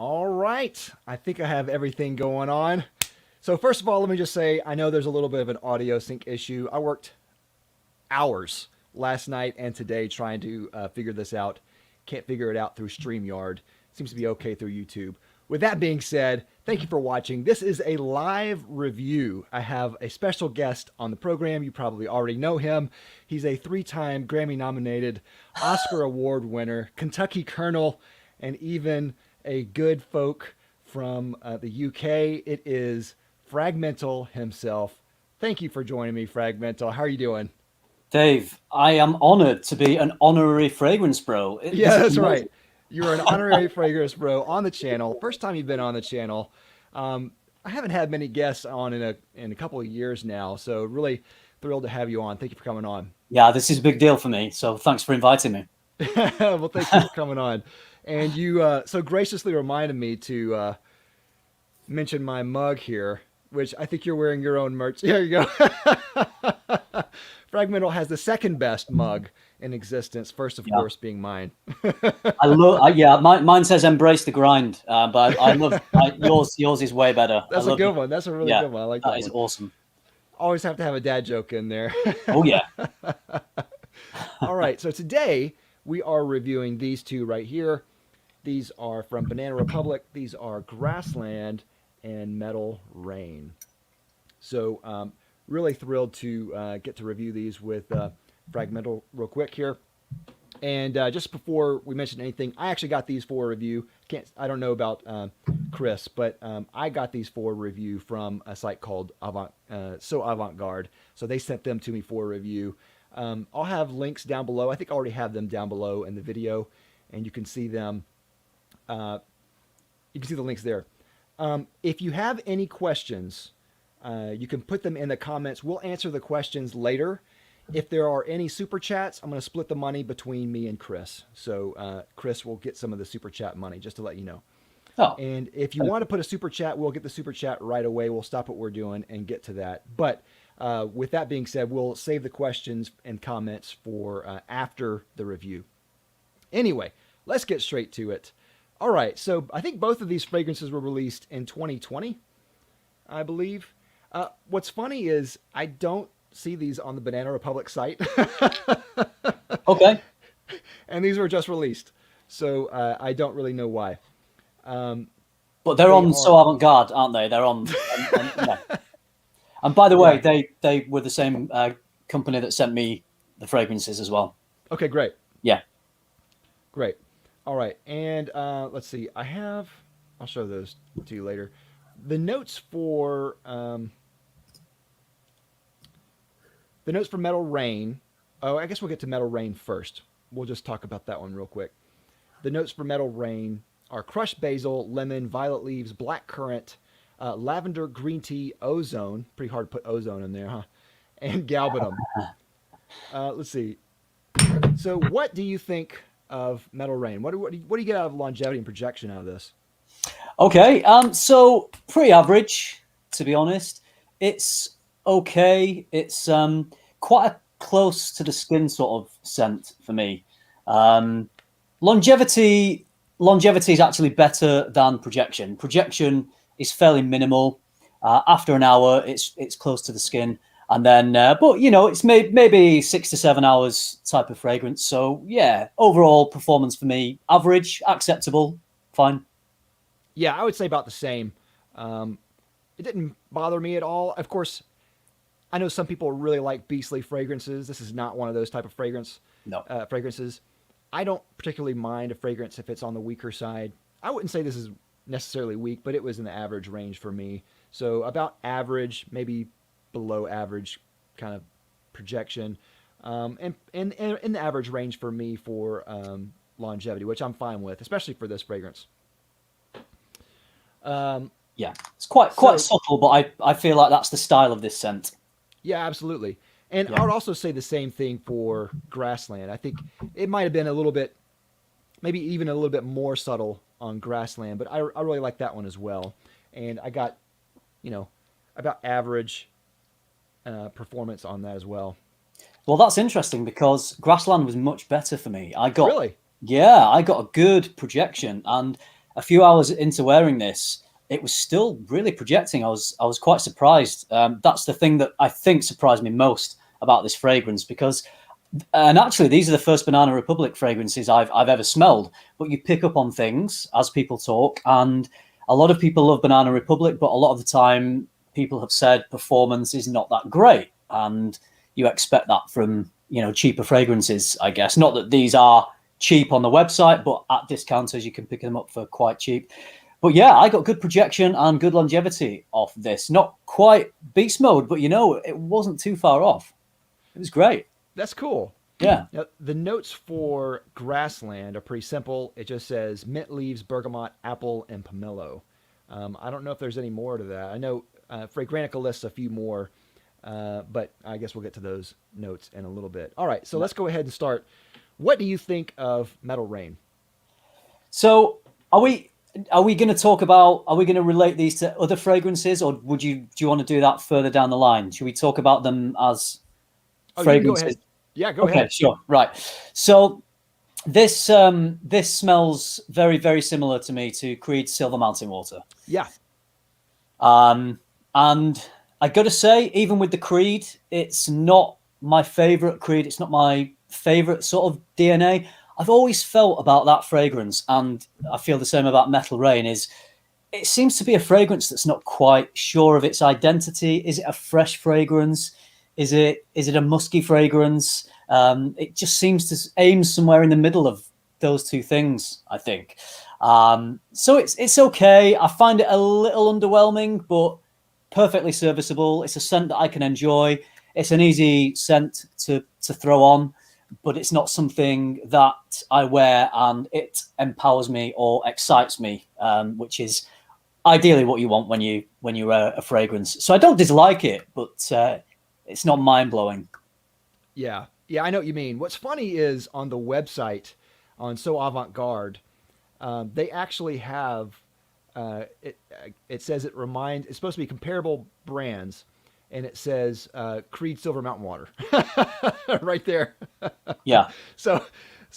All right. I think I have everything going on. So, first of all, let me just say I know there's a little bit of an audio sync issue. I worked hours last night and today trying to figure this out. Can't figure it out through StreamYard. Seems to be okay through YouTube. With that being said, thank you for watching. This is a live review. I have a special guest on the program. You probably already know him. He's a 3-time Grammy nominated, Oscar Award winner, Kentucky Colonel, and even a good folk from the UK. It is Fragmental himself. Thank you for joining me, Fragmental. How are you doing? Dave, I am honored to be an honorary fragrance bro. Yeah, that's right. You're an honorary fragrance bro on the channel. First time you've been on the channel. I haven't had many guests on in a couple of years now, so really thrilled to have you on. Thank you for coming on. Yeah, this is a big deal for me, so thanks for inviting me. Well, thank you for coming on. And you so graciously reminded me to mention my mug here, which I think you're wearing your own merch. There you go. Fragmental has the second best mug in existence. First, of course, being mine. I love. Yeah, mine says "embrace the grind," but I love yours. Yours is way better. That's a good one. That's a really good one. I like that. That is awesome. Always have to have a dad joke in there. Oh yeah. All right. So today we are reviewing these two right here. These are from Banana Republic. These are Grassland and Metal Rain. So really thrilled to get to review these with Fragmental real quick here. And just before we mention anything, I actually got these for a review. I don't know about Chris, but I got these for a review from a site called Avant-Garde. So they sent them to me for a review. I'll have links down below. I think I already have them down below in the video, and you can see them. You can see the links there. If you have any questions, you can put them in the comments. We'll answer the questions later. If there are any super chats, I'm going to split the money between me and Chris. So Chris will get some of the super chat money, just to let you know. Oh. And if you want to put a super chat, we'll get the super chat right away. We'll stop what we're doing and get to that. But with that being said, we'll save the questions and comments for after the review. Anyway, let's get straight to it. All right, so I think both of these fragrances were released in 2020, I believe. What's funny is I don't see these on the Banana Republic site. Okay. And these were just released, so I don't really know why. But they're on So Avant-Garde, aren't they? They're on. Yeah. And by the way, they were the same company that sent me the fragrances as well. Okay, great. Yeah. Great. All right, and let's see. I'll show those to you later. The notes for Metal Rain. Oh, I guess we'll get to Metal Rain first. We'll just talk about that one real quick. The notes for Metal Rain are crushed basil, lemon, violet leaves, black currant, lavender, green tea, ozone. Pretty hard to put ozone in there, huh? And galbanum. Let's see. So, what do you think of Metal Rain? What do you get out of longevity and projection out of this? Okay, so pretty average, to be honest. It's okay. It's quite a close to the skin sort of scent for me. Longevity is actually better than projection. Projection is fairly minimal. After an hour, it's close to the skin. And then, but you know, it's maybe 6 to 7 hours type of fragrance. So yeah, overall performance for me, average, acceptable, fine. Yeah, I would say about the same. It didn't bother me at all. Of course, I know some people really like beastly fragrances. This is not one of those type of fragrances. I don't particularly mind a fragrance if it's on the weaker side. I wouldn't say this is necessarily weak, but it was in the average range for me. So about average, maybe below average kind of projection, and in the average range for me for longevity, which I'm fine with, especially for this fragrance. Yeah, it's quite subtle, but I feel like that's the style of this scent. Yeah, absolutely. And I would also say the same thing for Grassland. I think it might have been a little bit, maybe even a little bit more subtle on Grassland, but I really like that one as well. And I got, about average performance on that as well. Well, that's interesting because Grassland was much better for me. Really? Yeah, I got a good projection, and a few hours into wearing this, it was still really projecting. I was quite surprised. That's the thing that I think surprised me most about this fragrance, because, and actually these are the first Banana Republic fragrances I've ever smelled. But you pick up on things as people talk, and a lot of people love Banana Republic, but a lot of the time people have said performance is not that great, and you expect that from cheaper fragrances, I guess. Not that these are cheap on the website, but at discounters you can pick them up for quite cheap. But yeah, I got good projection and good longevity off this. Not quite beast mode, but it wasn't too far off. It was great. That's cool. Yeah. Now, the notes for Grassland are pretty simple. It just says mint leaves, bergamot, apple, and pomelo. I don't know if there's any more to that. I know Fragrantica lists a few more, but I guess we'll get to those notes in a little bit. All right, so let's go ahead and start. What do you think of Metal Rain? So are we going to talk about? Are we going to relate these to other fragrances, or do you want to do that further down the line? Should we talk about them as fragrances? Go ahead. Yeah, go okay, ahead. Sure. Right. So this smells very, very similar to me to Creed's Silver Mountain Water. Yeah. And I got to say, even with the Creed, it's not my favorite Creed. It's not my favorite sort of DNA. I've always felt about that fragrance, and I feel the same about Metal Rain, is it seems to be a fragrance that's not quite sure of its identity. Is it a fresh fragrance? Is it a musky fragrance? It just seems to aim somewhere in the middle of those two things, I think. So it's okay. I find it a little underwhelming, but perfectly serviceable. It's a scent that I can enjoy. It's an easy scent to throw on, but it's not something that I wear and it empowers me or excites me, which is ideally what you want when you wear a fragrance. So I don't dislike it, but it's not mind-blowing. Yeah, I know what you mean. What's funny is on the website, on So Avant Garde, they actually have it says it's supposed to be comparable brands, and it says Creed Silver Mountain Water right there. Yeah. So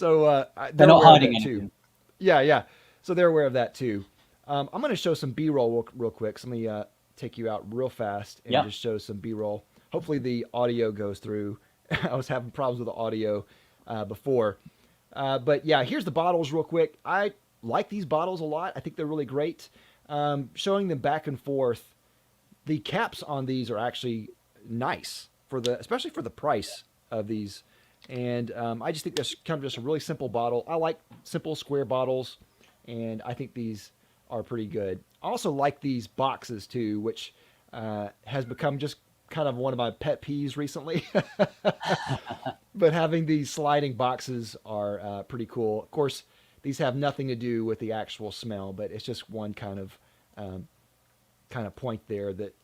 They're not hiding anything. Too. Yeah. So they're aware of that too. I'm going to show some B-roll real quick. So let me take you out real fast and just show some B-roll. Hopefully the audio goes through. I was having problems with the audio before. But yeah, here's the bottles real quick. I like these bottles a lot. I think they're really great. Showing them back and forth. The caps on these are actually nice especially for the price of these. And I just think this kind of just a really simple bottle. I like simple square bottles, and I think these are pretty good. I also like these boxes too, which has become just kind of one of my pet peeves recently. But having these sliding boxes are pretty cool. Of course, these have nothing to do with the actual smell, but it's just one kind of point there that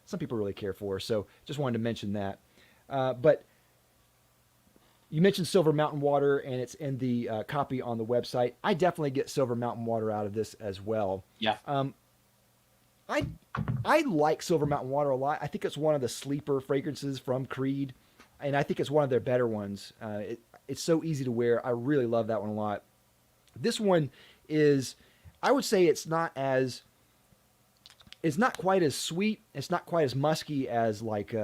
some people really care for. So just wanted to mention that. But you mentioned Silver Mountain Water, and it's in the copy on the website. I definitely get Silver Mountain Water out of this as well. Yeah. I like Silver Mountain Water a lot. I think it's one of the sleeper fragrances from Creed, and I think it's one of their better ones. It's so easy to wear. I really love that one a lot. This one is, I would say it's not quite as sweet. It's not quite as musky as like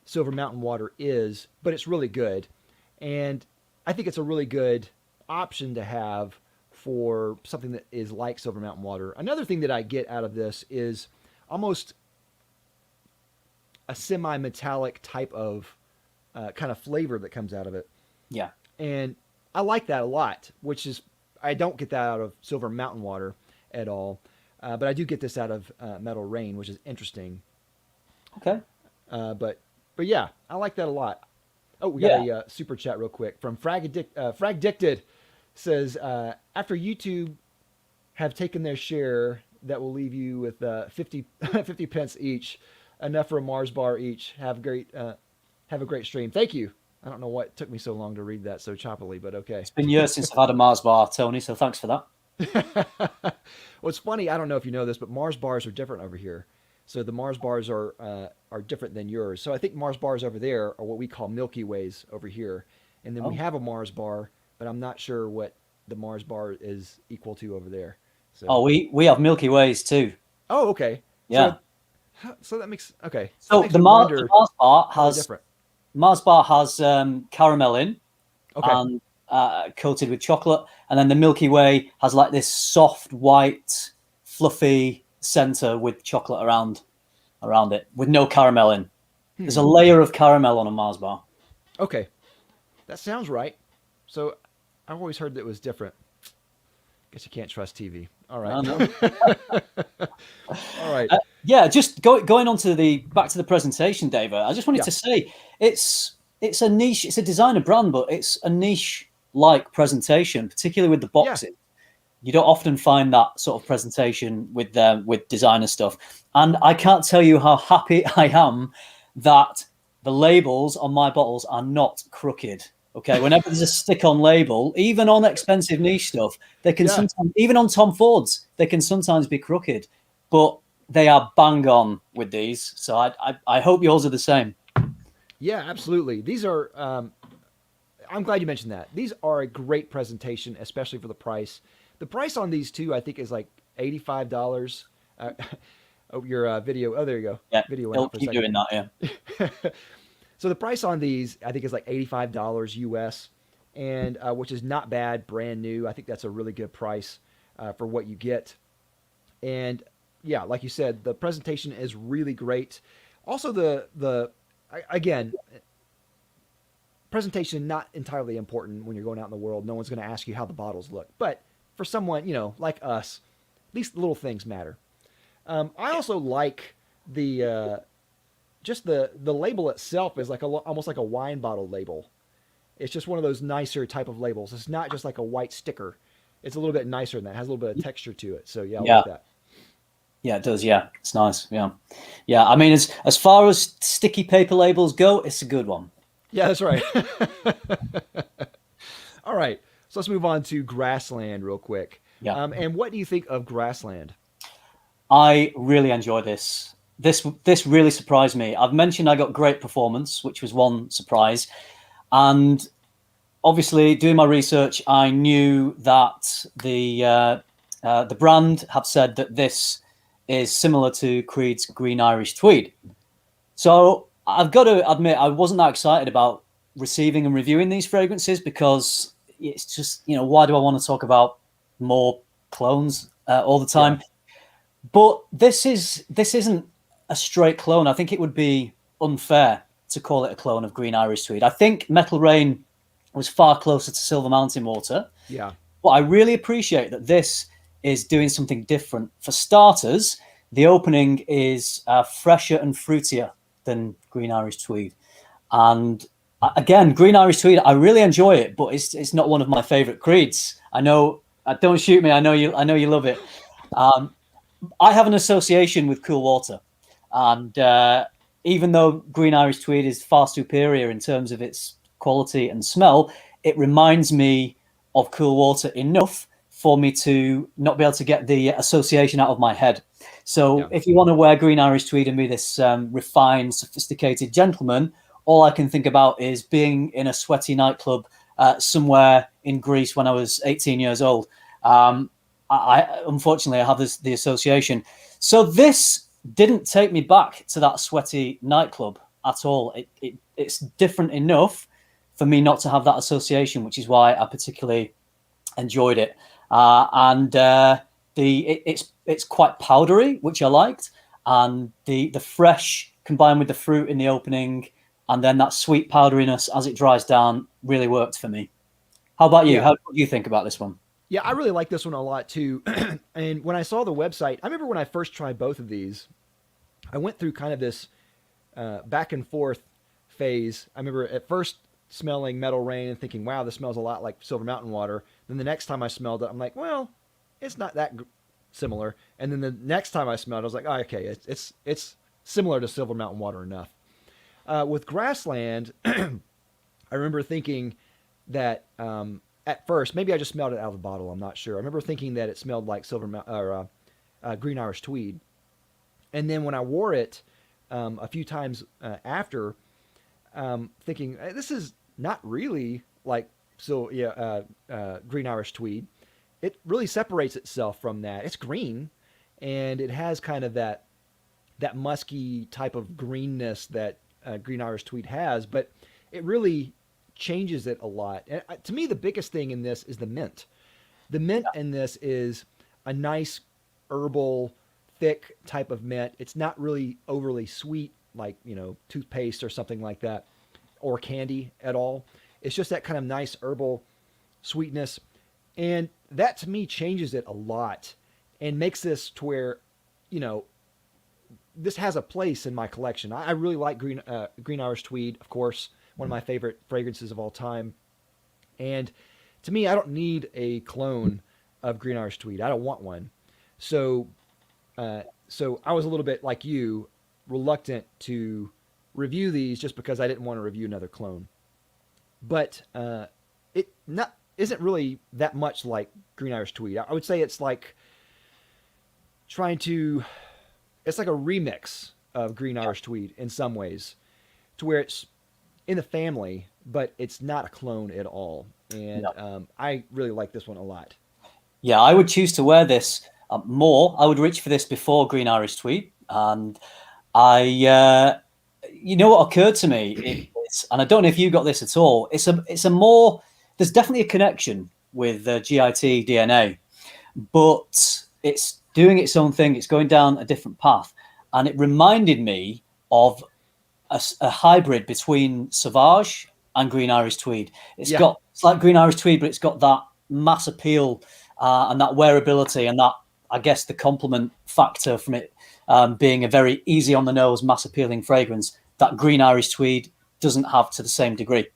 Silver Mountain Water is, but it's really good. And I think it's a really good option to have for something that is like Silver Mountain Water. Another thing that I get out of this is almost a semi-metallic type of kind of flavor that comes out of it. Yeah. And I like that a lot, which is, I don't get that out of Silver Mountain Water at all. But I do get this out of Metal Rain, which is interesting. Okay. But yeah, I like that a lot. Oh, we got a super chat real quick from Fragdicted. Says, after YouTube have taken their share, that will leave you with 50 pence each, enough for a Mars bar each. Have a great stream. Thank you. I don't know what took me so long to read that so choppily, but okay. It's been years since I've had a Mars bar, Tony, so thanks for that. Well, it's funny. I don't know if you know this, but Mars bars are different over here. So the Mars bars are different than yours. So I think Mars bars over there are what we call Milky Ways over here. And then we have a Mars bar, but I'm not sure what the Mars bar is equal to over there. So, Oh, we have Milky Ways too. oh, okay. Yeah. So that makes okay. So that So makes me wonder how they're different. Mars bar has caramel in Okay. and coated with chocolate, and then the Milky Way has like this soft white, fluffy center with chocolate around it, with no caramel in. There's a layer of caramel on a Mars bar. Okay. That sounds right. So I've always heard that it was different. Guess you can't trust TV. All right. I know. All right. Yeah, just going on to the back to the presentation, David. I just wanted Yeah. to say it's a niche, it's a designer brand, but it's a niche like presentation, particularly with the Yeah. boxes. You don't often find that sort of presentation with designer stuff. And I can't tell you how happy I am that the labels on my bottles are not crooked. Okay, whenever there's a stick-on label, even on expensive niche stuff, they can Yeah. sometimes, even on Tom Fords, they can sometimes be crooked. But they are bang on with these. So I hope yours are the same. Yeah, absolutely. These are. I'm glad you mentioned that. These are a great presentation, especially for the price. The price on these two, I think, is like $85. Oh, your video. Oh, there you go. Yeah, Video went they'll out for a keep second. doing that. Yeah, So the price on these, I think, is like $85 US, and which is not bad, brand new. I think that's a really good price for what you get. And yeah, like you said, the presentation is really great. Also, again, presentation not entirely important when you're going out in the world. No one's going to ask you how the bottles look, but for someone like us, these little things matter. I also like the just the label itself is like almost like a wine bottle label. It's just one of those nicer type of labels. It's not just like a white sticker. It's a little bit nicer than that. It has a little bit of texture to it. So yeah, I yeah, like that. yeah. It does. Yeah, it's nice. Yeah, yeah. I mean, as far as sticky paper labels go, it's a good one. Yeah, that's right. All right. So let's move on to Grassland real quick. Yeah. And what do you think of Grassland? I really enjoy this. This really surprised me. I've mentioned I got great performance, which was one surprise, and obviously doing my research, I knew that the brand have said that this is similar to Creed's Green Irish Tweed. So I've got to admit, I wasn't that excited about receiving and reviewing these fragrances because it's just, why do I want to talk about more clones all the time? Yeah. But this isn't a straight clone. I think it would be unfair to call it a clone of Green Irish Tweed. I think Metal Rain was far closer to Silver Mountain Water. Yeah. But I really appreciate that this is doing something different. For starters, the opening is fresher and fruitier than Green Irish Tweed. And again, Green Irish Tweed, I really enjoy it, but it's not one of my favorite creeds. I know, don't shoot me. I know you love it. I have an association with cool water, and even though Green Irish Tweed is far superior in terms of its quality and smell, it reminds me of cool water enough for me to not be able to get the association out of my head. So if you want to wear Green Irish Tweed and be this refined, sophisticated gentleman, all I can think about is being in a sweaty nightclub somewhere in Greece when I was 18 years old. Unfortunately, I have the association. So this didn't take me back to that sweaty nightclub at all. It's different enough for me not to have that association, which is why I particularly enjoyed it. It's quite powdery, which I liked, and the fresh combined with the fruit in the opening, and then that sweet powderiness as it dries down really worked for me. How about you? Yeah. How do you think about this one? Yeah, I really like this one a lot too. And when I saw the website, I remember when I first tried both of these, I went through kind of this back and forth phase. I remember at first smelling Metal Rain and thinking, wow, this smells a lot like Silver Mountain water. Then the next time I smelled it, I'm like, well, it's not that similar. And then the next time I smelled it, I was like, oh, okay, it's similar to Silver Mountain water enough. With Grassland, I remember thinking that at first, maybe I just smelled it out of the bottle. I'm not sure. I remember thinking that it smelled like Green Irish Tweed, and then when I wore it a few times after, thinking this is not really like Green Irish Tweed, it really separates itself from that. It's green, and it has kind of that musky type of greenness that Green Irish Tweed has, but it really changes it a lot. And to me, the biggest thing in this is the mint. The mint in this is a nice herbal, thick type of mint. It's not really overly sweet, like toothpaste or something like that, or candy at all. It's just that kind of nice herbal sweetness, and that to me changes it a lot and makes this to where you know this has a place in my collection. I really like Green Irish Tweed, of course, one of my favorite fragrances of all time. And to me, I don't need a clone of Green Irish Tweed. I don't want one. So, so I was a little bit like you, reluctant to review these just because I didn't want to review another clone. But it not isn't really that much like Green Irish Tweed. I would say it's like trying to it's like a remix of Green Irish Tweed in some ways, to where it's in the family, but it's not a clone at all. And I really like this one a lot. Yeah, I would choose to wear this more. I would reach for this before Green Irish Tweed. And you know what occurred to me? And I don't know if you got this at all. It's a more, there's definitely a connection with GIT DNA, but it's doing its own thing. It's going down a different path. And it reminded me of a hybrid between Sauvage and Green Irish Tweed. It's like Green Irish Tweed, but it's got that mass appeal and that wearability and that, I guess, the compliment factor from it being a very easy on the nose, mass appealing fragrance that Green Irish Tweed doesn't have to the same degree.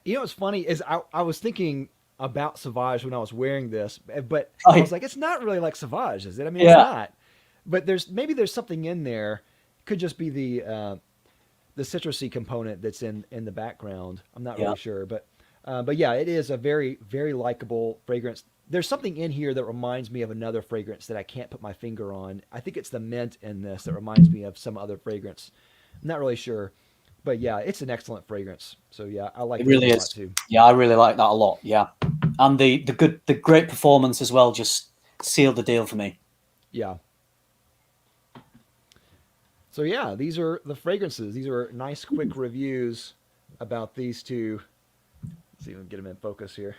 You know what's funny is I was thinking about Sauvage when I was wearing this, but I was like, it's not really like Sauvage, is it? I mean, it's not. But there's something in there. Could just be the citrusy component that's in the background. I'm not really sure, but yeah, it is a very, very likable fragrance. There's something in here that reminds me of another fragrance that I can't put my finger on. I think it's the mint in this that reminds me of some other fragrance. I'm not really sure, but yeah, it's an excellent fragrance. So yeah, I like it really a lot too. Yeah, I really like that a lot. Yeah, and the great performance as well just sealed the deal for me. Yeah. So yeah, these are the fragrances. These are nice, quick reviews about these two. Let's see if we can get them in focus here.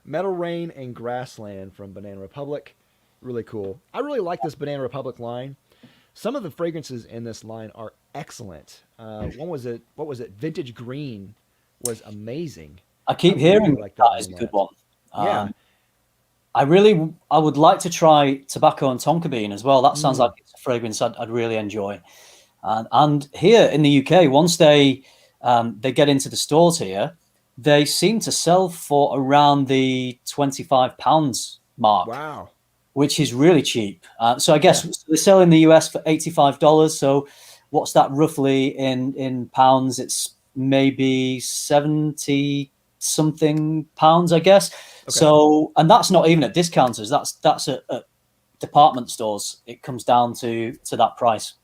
Metal Rain and Grassland from Banana Republic. Really cool. I really like this Banana Republic line. Some of the fragrances in this line are excellent. What was it? Vintage Green was amazing. I keep hearing like that is a good one. Yeah. I would like to try Tobacco and Tonka Bean as well. That sounds like it's a fragrance I'd really enjoy. And here in the UK, once they get into the stores here, they seem to sell for around the £25 mark. Wow. Which is really cheap. So I guess they sell in the US for $85. So what's that roughly in pounds? It's maybe 70 something pounds, I guess. Okay. So, and that's not even at discounters. That's at department stores. It comes down to that price.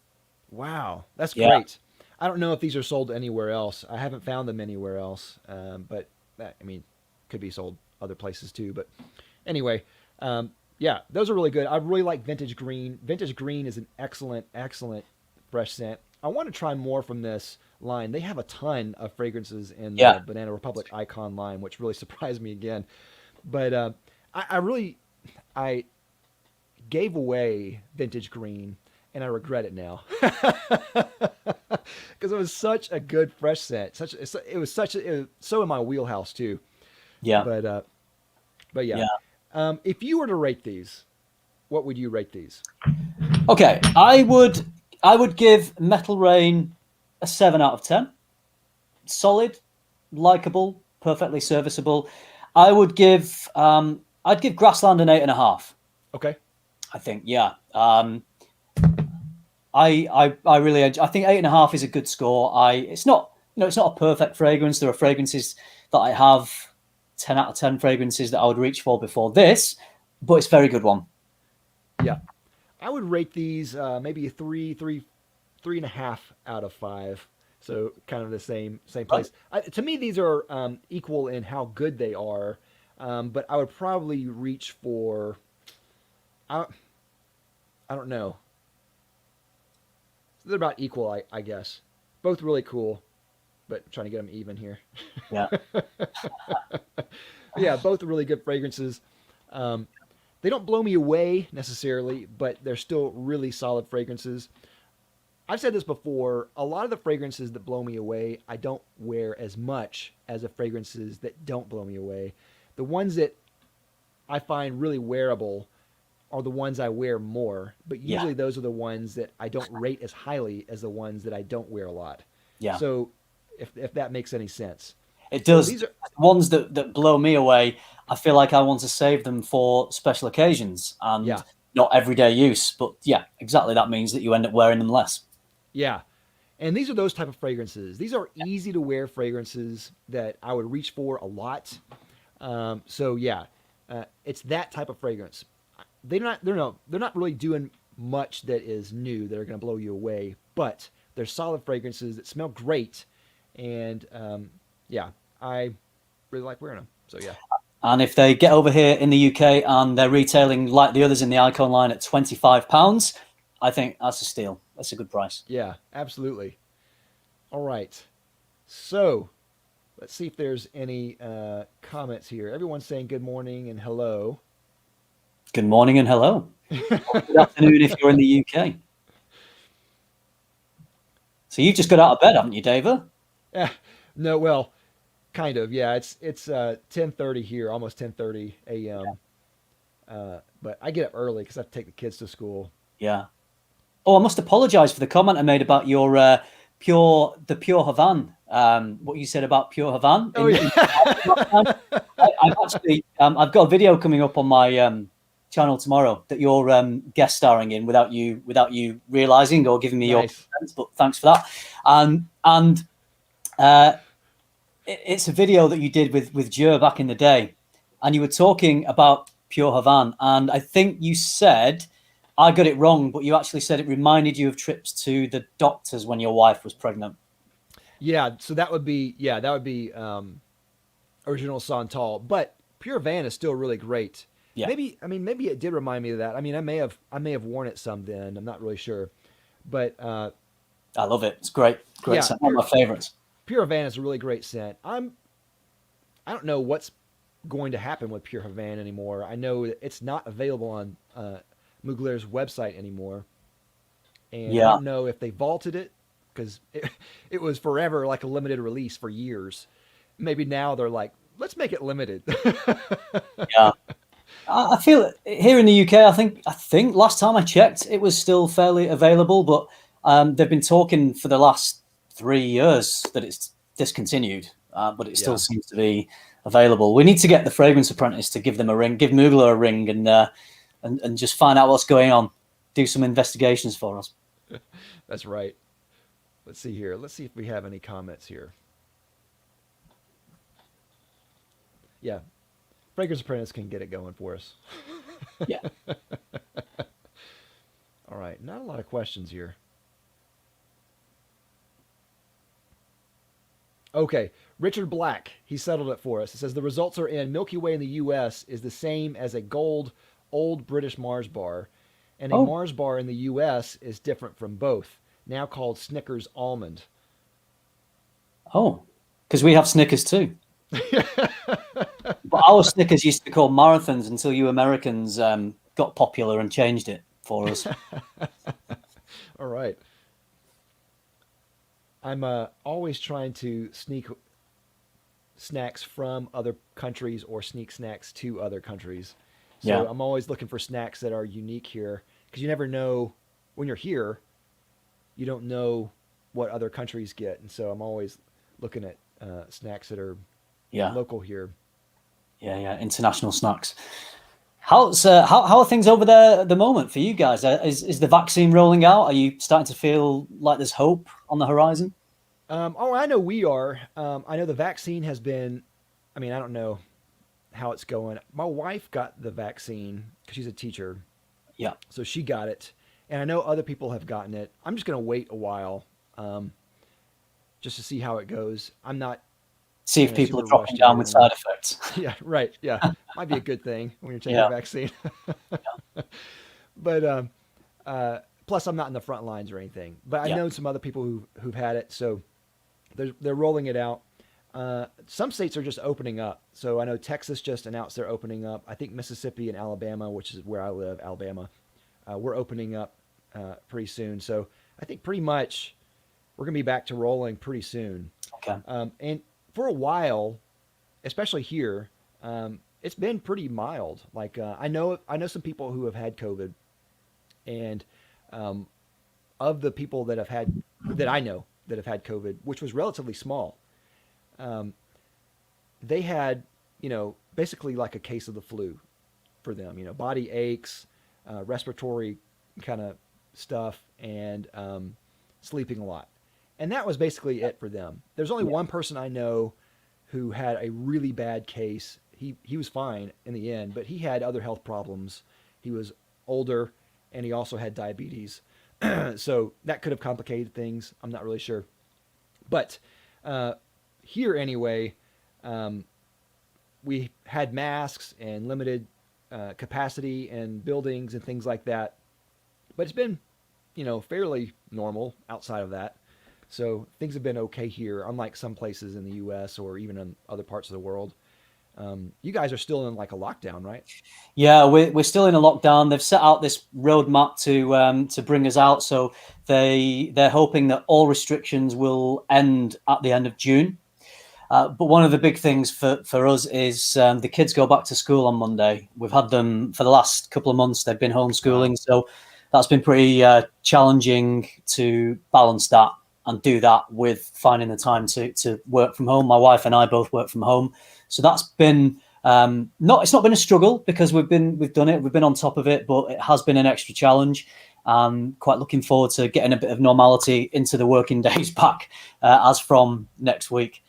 Wow, that's great. I don't know if these are sold anywhere else. I haven't found them anywhere else. But I mean, could be sold other places too. But anyway, yeah, those are really good. I really like Vintage Green. Vintage Green is an excellent, excellent fresh scent. I want to try more from this line. They have a ton of fragrances in the Banana Republic Icon line, which really surprised me again. But I gave away Vintage Green, and I regret it now because it was such a good fresh scent. It was so in my wheelhouse too. Yeah. But yeah. If you were to rate these, what would you rate these? Okay, I would give Metal Rain a 7 out of 10. Solid, likable, perfectly serviceable. I would give I'd give Grassland an 8.5. Okay. I think, yeah. I really I think 8.5 is a good score. It's not a perfect fragrance. There are fragrances that I have 10 out of 10 fragrances that I would reach for before this, but it's a very good one. Yeah. I would rate these maybe a 3.5 out of 5. So kind of the same place. To me, these are equal in how good they are. But I would probably reach for, I, I don't know. They're about equal, I guess. Both really cool, but I'm trying to get them even here. Yeah. Yeah, both really good fragrances. Um, they don't blow me away necessarily, but they're still really solid fragrances. I've said this before. A lot of the fragrances that blow me away, I don't wear as much as the fragrances that don't blow me away. The ones that I find really wearable are the ones I wear more, but Yeah. usually those are the ones that I don't rate as highly as the ones that I don't wear a lot. Yeah. So, if that makes any sense. It So does. these are Ones that blow me away, I feel like I want to save them for special occasions and yeah, not everyday use. But yeah, exactly. That means that you end up wearing them less. yeah. And these are those type of fragrances. These are easy to wear fragrances that I would reach for a lot. So yeah, it's that type of fragrance. They're not really doing much that is new that are going to blow you away, but they're solid fragrances that smell great, and yeah, I really like wearing them. So yeah, And if they get over here in the UK and they're retailing like the others in the Icon line at £25, I think that's a steal. That's a good price. yeah, absolutely. All right, so let's see if there's any comments here. Everyone's saying good morning and hello. Good morning and hello. Good afternoon if you're in the UK. So you've just got out of bed, haven't you, David? Yeah, no, well, kind of. Yeah, it's 10:30 here, almost 10:30 a.m. But I get up early because I have to take the kids to school. Yeah. Oh, I must apologise for the comment I made about your pure Havan. What you said about pure Havan. Oh yeah, I've actually I've got a video coming up on my channel tomorrow that you're guest starring in without you realising or giving me your nice. consent, but thanks for that. And uh, it's a video that you did with Joe back in the day, and you were talking about pure Havan, and I think you said I got it wrong, but you actually said it reminded you of trips to the doctors when your wife was pregnant. Yeah, so that would be original Santal, but Pure Van is still really great. Yeah, Maybe it did remind me of that. I mean, I may have worn it some then. I'm not really sure, but I love it. It's great. yeah, Scent. One of my favorites. Pure Havana is a really great scent. I don't know what's going to happen with Pure Havana anymore. I know that it's not available on Mugler's website anymore, and I Yeah. don't know if they vaulted it because it was forever like a limited release for years. Maybe now they're like, let's make it limited. Yeah. I feel here in the UK. I think last time I checked, it was still fairly available, but they've been talking for the last 3 years that it's discontinued, but it still Yeah. seems to be available. We need to get the Fragrance Apprentice to give them a ring, give Mugler a ring, and just find out what's going on. Do some investigations for us. That's right. Let's see here. Let's see if we have any comments here. Yeah, Fragrance Apprentice can get it going for us. Yeah. All right, not a lot of questions here. Okay, Richard Black, he settled it for us. It says the results are in. Milky Way in the U.S. is the same as a gold old British Mars bar, and a Oh, Mars bar in the U.S. is different from both, now called Snickers Almond. oh, because we have Snickers too. But our Snickers used to be called marathons until you Americans got popular and changed it for us. All right. I'm always trying to sneak snacks from other countries or sneak snacks to other countries. So Yeah. I'm always looking for snacks that are unique here because you never know when you're here, you don't know what other countries get. And so I'm always looking at snacks that are Yeah. local here. Yeah. International snacks. How are things over there at the moment for you guys? Is the vaccine rolling out? Are you starting to feel like there's hope on the horizon? Oh, I know we are. I know the vaccine has been, I mean, I don't know how it's going. My wife got the vaccine because she's a teacher. Yeah. So she got it. And I know other people have gotten it. I'm just going to wait a while just to see how it goes. I'm not See if people are super dropping rushed to down get with it in. side effects. Yeah, right. Yeah, might be a good thing when you're taking Yeah. a vaccine. But plus, I'm not in the front lines or anything. But I Yeah. know some other people who've had it, so they're rolling it out. Some states are just opening up. So I know Texas just announced they're opening up. I think Mississippi and Alabama, which is where I live, Alabama, we're opening up pretty soon. So I think pretty much we're going to be back to rolling pretty soon. Okay. And for a while, especially here, it's been pretty mild. Like I know some people who have had COVID, and um, of the people that I know that have had COVID, which was relatively small, um, they had basically like a case of the flu for them. Body aches, respiratory kind of stuff, and sleeping a lot, and that was basically it for them. There's only Yeah. one person I know who had a really bad case. He was fine in the end, but he had other health problems. He was older, and he also had diabetes, so that could have complicated things. I'm not really sure, but uh, here anyway, um, we had masks and limited capacity in buildings and things like that. But it's been, fairly normal outside of that. So things have been okay here, unlike some places in the U.S. or even in other parts of the world. You guys are still in like a lockdown, right? Yeah, we're still in a lockdown. They've set out this roadmap to bring us out. So they're hoping that all restrictions will end at the end of June. But one of the big things for us is the kids go back to school on Monday. We've had them for the last couple of months. They've been Wow. homeschooling, so that's been pretty challenging to balance that and do that with finding the time to work from home. My wife and I both work from home, so that's been it's not been a struggle because we've done it. We've been on top of it, but it has been an extra challenge. Quite looking forward to getting a bit of normality into the working days back as from next week.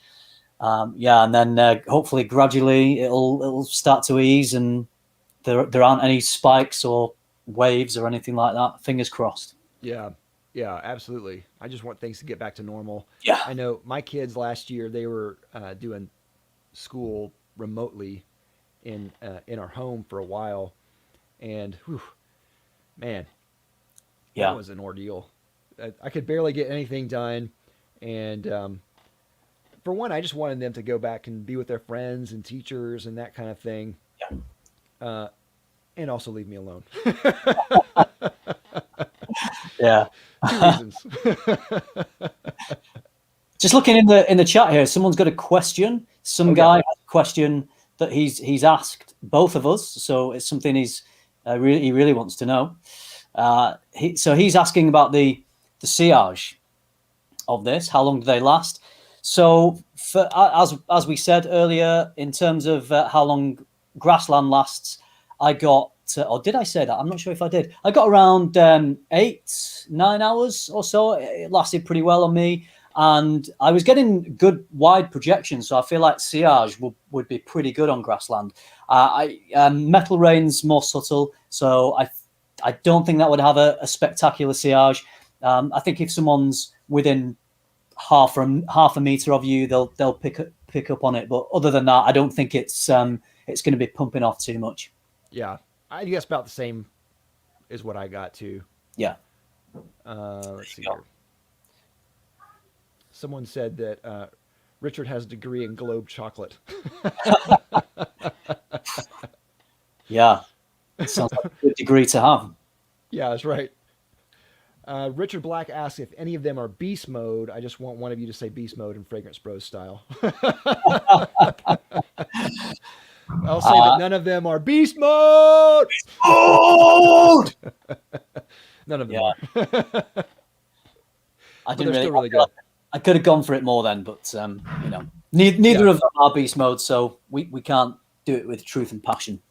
Yeah, and then hopefully gradually it'll start to ease, and there aren't any spikes or waves or anything like that. Fingers crossed. Yeah. Yeah, absolutely. I just want things to get back to normal. Yeah, I know my kids last year, they were doing school remotely in our home for a while, and whew, man, that yeah, was an ordeal. I could barely get anything done, and for one, I just wanted them to go back and be with their friends and teachers and that kind of thing, yeah, uh, and also leave me alone. yeah. Two reasons. Just looking in the chat here, someone's got a question. Some Oh yeah, guy has a question that he's asked both of us, so it's something he really wants to know. So he's asking about the sillage of this. How long do they last? So, as we said earlier, in terms of how long Grassland lasts, I got, or did I say that? I'm not sure if I did. I got around 8-9 hours or so. It lasted pretty well on me, and I was getting good wide projections. So I feel like sillage would be pretty good on Grassland. Metal rain's more subtle, so I don't think that would have a spectacular sillage. I think if someone's within half a meter of you, they'll pick up on it. But other than that, I don't think it's going to be pumping off too much. yeah. I guess about the same is what I got too. Yeah. Let's see here. Someone said that Richard has a degree in globe chocolate. Yeah. It sounds like a good degree to have. Yeah, that's right. Richard Black asks if any of them are beast mode. I just want one of you to say beast mode in Fragrance Bros style. I'll say that none of them are beast mode. Oh! None of them Yeah. are. I But didn't they're really. still really good. I could have gone for it more then, but neither Yeah. of them are beast mode, so we can't do it with truth and passion.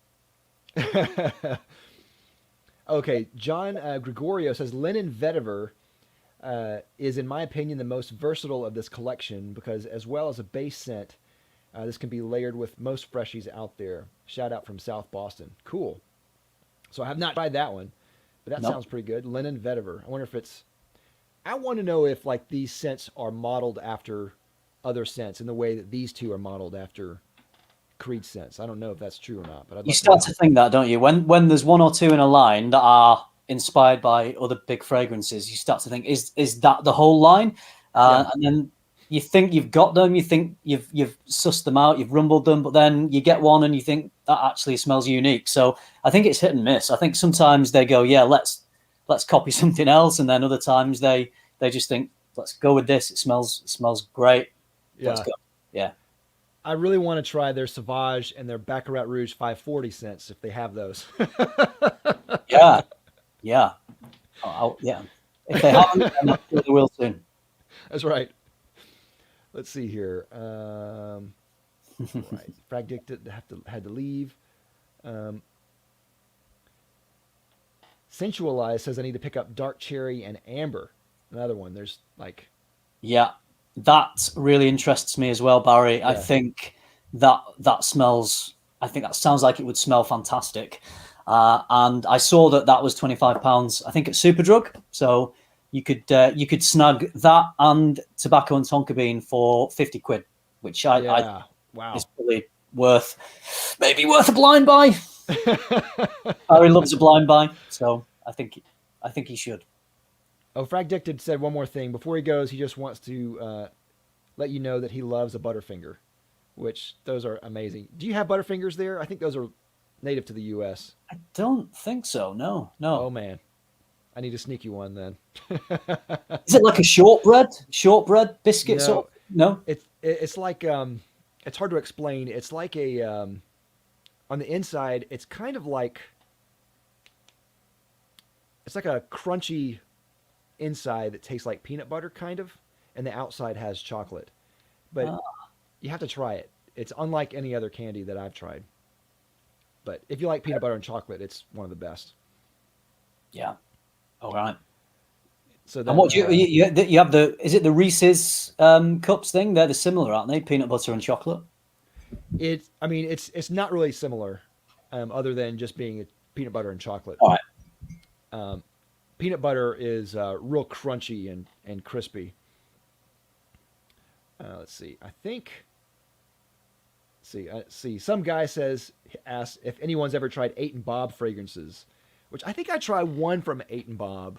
Okay, John Gregorio says Linen Vetiver is, in my opinion, the most versatile of this collection because, as well as a base scent, this can be layered with most freshies out there. Shout out from South Boston. Cool. So I have not tried that one, but that Nope. sounds pretty good. Linen Vetiver. I wonder if it's. I want to know if like these scents are modeled after other scents in the way that these two are modeled after Creed scents. I don't know if that's true or not, but I'd You like start to to think that, don't you? When there's one or two in a line that are inspired by other big fragrances, you start to think, is that the whole line? Yeah. And then you think you've got them, you think you've sussed them out, you've rumbled them, but then you get one and you think that actually smells unique. So I think it's hit and miss. I think sometimes they go, yeah, let's copy something else, and then other times they just think, let's go with this. It smells great. Let's Yeah. go. Yeah. I really want to try their Sauvage and their Baccarat Rouge 540 scents if they have those. Yeah. Yeah. Yeah. If they haven't, then I'm sure they will soon. That's right. Let's see here. Right. Fragmented had to leave. Um, Sensualize says I need to pick up dark cherry and amber. Another one. There's like, Yeah, that really interests me as well, Barry. I yeah, think that smells. I think that sounds like it would smell fantastic. And I saw that was £25. I think at Superdrug. So you could snag that and tobacco and tonka bean for £50, which I yeah. Wow. is probably maybe worth a blind buy. Barry loves a blind buy, so I think he should. Oh, Fragdicted said one more thing before he goes. He just wants to let you know that he loves a Butterfinger, which those are amazing. Do you have Butterfingers there? I think those are native to the U.S. I don't think so. No, Oh no. man, I need to sneak you one then. Is it like a shortbread biscuit No, sort? No. it's like it's hard to explain. It's like a on the inside. It's kind of like it's like a crunchy inside that tastes like peanut butter, kind of, and the outside has chocolate. But Ah, you have to try it. It's unlike any other candy that I've tried. But if you like peanut butter and chocolate, it's one of the best. yeah. All right. So And then, what do you have is it the Reese's cups thing? They're similar, aren't they? Peanut butter and chocolate. I mean, it's not really similar, other than just being peanut butter and chocolate. All right. Um, Peanut butter is real crunchy and crispy. Let's see. I think. See. Some guy asks if anyone's ever tried Eight and Bob fragrances, which I think I tried one from Eight and Bob,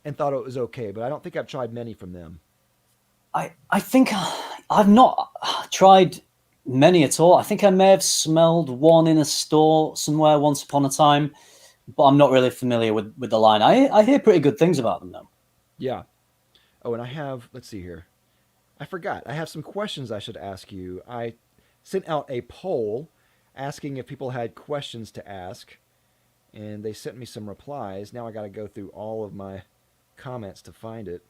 and thought it was okay, but I don't think I've tried many from them. I think I've not tried many at all. I think I may have smelled one in a store somewhere once upon a time, but I'm not really familiar with the line. I hear pretty good things about them though. Yeah. Oh, and I have. Let's see here. I forgot. I have some questions I should ask you. I sent out a poll asking if people had questions to ask, and they sent me some replies. Now I got to go through all of my comments to find it.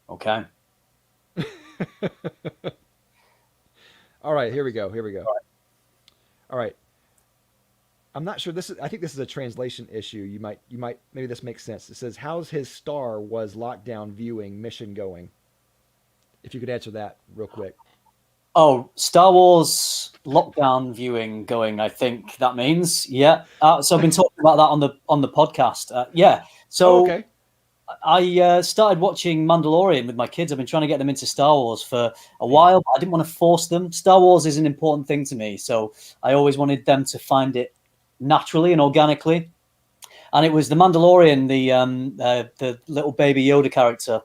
Okay. All right, here we go. All right. I'm not sure I think this is a translation issue. Maybe this makes sense. It says, "How's his Star Was lockdown viewing mission going?" If you could answer that real quick. Oh, Star Wars lockdown viewing going. I think that means yeah. So I've been talking about that on the podcast. Yeah. Oh, So okay. I started watching Mandalorian with my kids. I've been trying to get them into Star Wars for a Man. while, but I didn't want to force them. Star Wars is an important thing to me, so I always wanted them to find it naturally and organically. And it was the Mandalorian, the little baby Yoda character,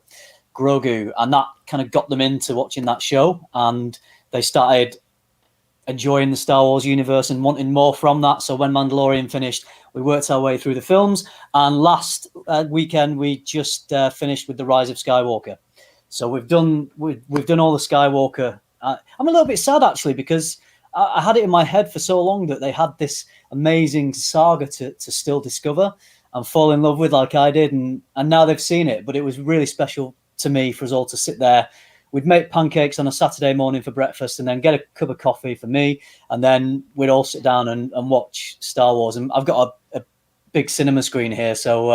Grogu, and that kind of got them into watching that show, and they started enjoying the Star Wars universe and wanting more from that. So when Mandalorian finished, we worked our way through the films, and last weekend we just finished with the Rise of Skywalker. So we've done all the Skywalker. I'm a little bit sad actually because I had it in my head for so long that they had this amazing saga to still discover and fall in love with like I did, and now they've seen it. But it was really special to me for us all to sit there. We'd make pancakes on a Saturday morning for breakfast and then get a cup of coffee for me. And then we'd all sit down and watch Star Wars. And I've got a big cinema screen here. So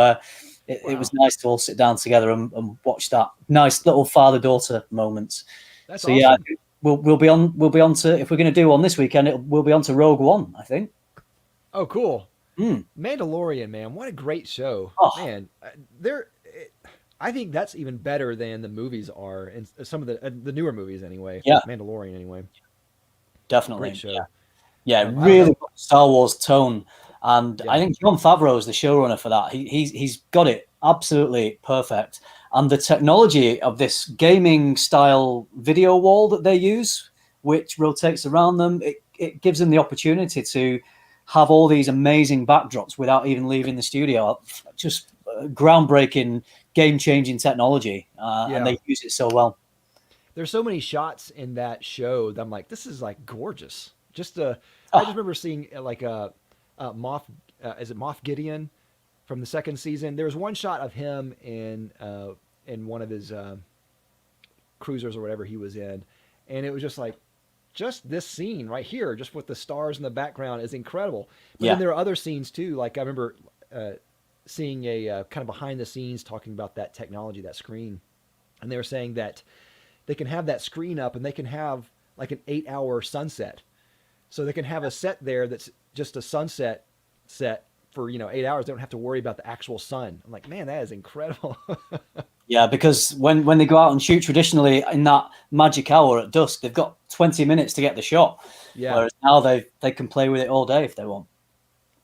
it was nice to all sit down together and watch that nice little father-daughter moments. That's So awesome. yeah, we'll be on to, if we're going to do one this weekend, we'll be on to Rogue One, I think. Oh, cool. Mm. Mandalorian, man, what a great show, Oh. man. I think that's even better than the movies are, and some of the newer movies anyway. Yeah, Mandalorian anyway. Great definitely. show. Yeah, I don't really know. got Star Wars tone, and I Yeah, think Jon Favreau is the showrunner for that. He's got it absolutely perfect, and the technology of this gaming style video wall that they use, which rotates around them, it gives them the opportunity to have all these amazing backdrops without even leaving the studio. Just groundbreaking, game changing technology, and yeah. they use it so well. There's so many shots in that show that I'm like, this is like gorgeous. I just Oh, remember seeing like Moff. Is it Moff Gideon from the second season? There was one shot of him in one of his cruisers or whatever he was in, and it was just like, just this scene right here, just with the stars in the background, is incredible. But then yeah, there are other scenes too. Like I remember seeing a kind of behind the scenes talking about that technology, that screen, and they were saying that they can have that screen up and they can have like an 8 hour sunset. So they can have a set there that's just a sunset set for 8 hours. They don't have to worry about the actual sun. I'm like, man, that is incredible. yeah, because when they go out and shoot traditionally in that magic hour at dusk, they've got 20 minutes to get the shot. Yeah, Whereas now they can play with it all day if they want.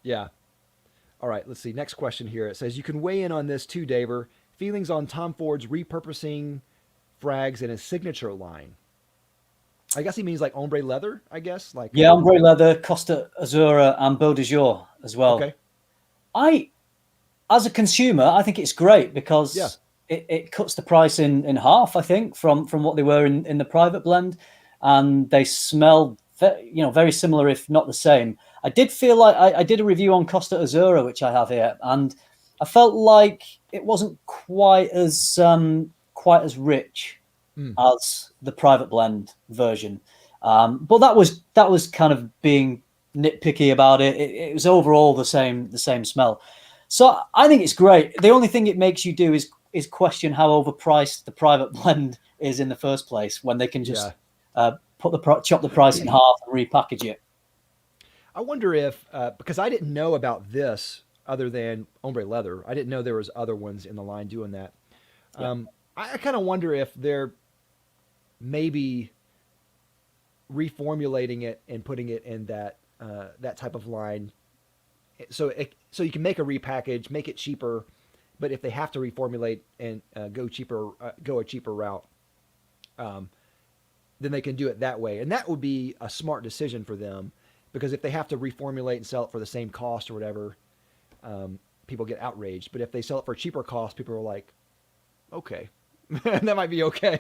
yeah. All right, let's see. Next question here. It says you can weigh in on this too, Daver. Feelings on Tom Ford's repurposing frags in his signature line. I guess he means like ombre leather. I guess like Yeah, ombre leather, Costa Azura, and Beau de Jour as well. okay, I, as a consumer, I think it's great yeah, because it cuts the price in half. I think from what they were in the private blend, and they smell very similar, if not the same. I did feel like I did a review on Costa Azura, which I have here, and I felt like it wasn't quite as rich mm, as the private blend version. But that was kind of being nitpicky about it. It was overall the same smell. So I think it's great. The only thing it makes you do is question how overpriced the private blend is in the first place when they can yeah. just chop the price in half and repackage it. I wonder if because I didn't know about this other than ombre leather. I didn't know there was other ones in the line doing that. Yeah, I kind of wonder if they're maybe reformulating it and putting it in that type of line, so you can make a repackage, make it cheaper. But if they have to reformulate and go a cheaper route, um, then they can do it that way, and that would be a smart decision for them. Because if they have to reformulate and sell it for the same cost or whatever, people get outraged. But if they sell it for a cheaper cost, people are like, okay, that might be okay.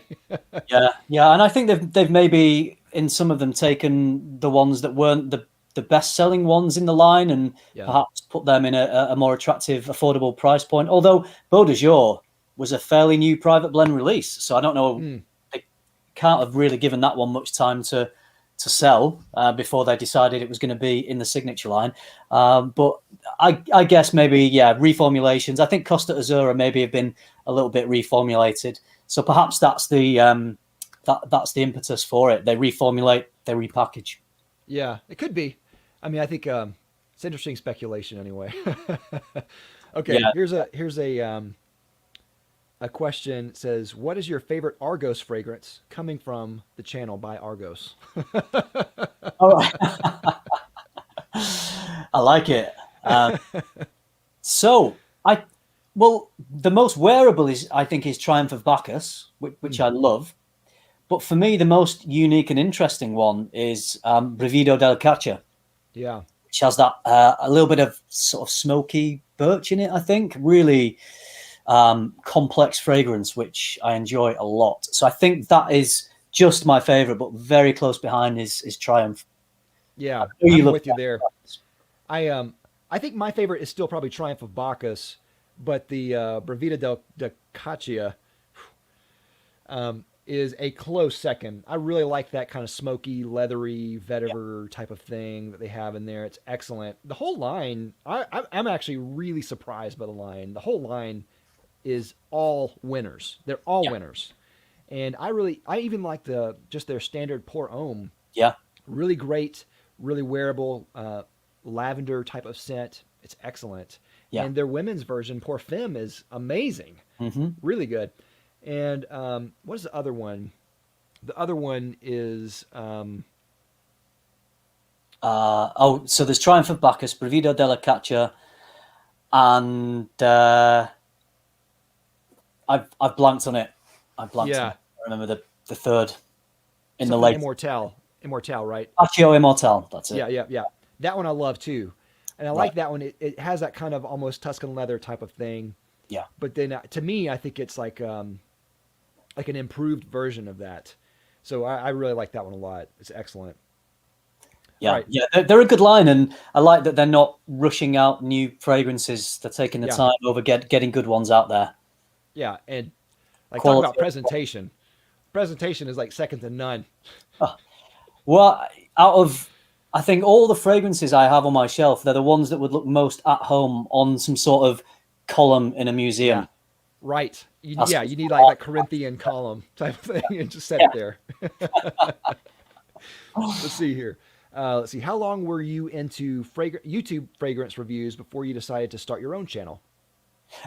yeah, and I think they've maybe in some of them taken the ones that weren't the best selling ones in the line and Yeah. perhaps put them in a more attractive, affordable price point. Although Beau de Jour was a fairly new private blend release, so I don't know. Mm. They can't have really given that one much time to sell before they decided it was going to be in the signature line. But I guess maybe, yeah, reformulations. I think Costa Azura maybe have been a little bit reformulated. So perhaps that's that's the impetus for it. They reformulate, they repackage. Yeah, it could be. I mean, I think it's interesting speculation anyway. Okay, Yeah. here's a question. It says, "What is your favorite Argos fragrance?" Coming from the channel by Argos. All right. I like it. So I, well, the most wearable I think is Triumph of Bacchus, which Mm, I love. But for me, the most unique and interesting one is Brivido del Caccia, yeah, which has that a little bit of sort of smoky birch in it. I think really complex fragrance, which I enjoy a lot. So I think that is just my favorite, but very close behind is Triumph. I yeah. know you I'm love with you there. I think my favorite is still probably Triumph of Bacchus, but the Bravida del Caccia is a close second. I really like that kind of smoky, leathery, vetiver type of thing that they have in there. It's excellent. The whole line, I'm actually really surprised by the line. The whole line is all winners. They're all Yeah, winners, and I even like just their standard pour homme. yeah, Really great, really wearable lavender type of scent. It's excellent. Yeah. And their women's version, Parfum, is amazing. Hmm. Really good. And what is the other one? The other one is So there's Triumph of Bacchus, Brevido della Caccia, and I've blanked on it. I've blanked on yeah, it. I remember the third in the something late Immortelle. Immortelle, right? Accio Immortal. That's it. Yeah, yeah, yeah. That one I love too. And I Right. like that one. It has that kind of almost Tuscan leather type of thing. Yeah. But then to me, I think it's like an improved version of that. So I really like that one a lot. It's excellent. All Yeah, right. yeah, they're a good line, and I like that they're not rushing out new fragrances. They're taking the Yeah. time over getting good ones out there. Yeah. And like talk Quality. about presentation. Presentation is like second to none. Oh, well, out of I think all the fragrances I have on my shelf, they're the ones that would look most at home on some sort of column in a Yeah. museum. Right. That's Yeah. You need like that Corinthian column type of thing and just set yeah. it there. Let's see here. Let's see. How long were you into YouTube fragrance reviews before you decided to start your own channel?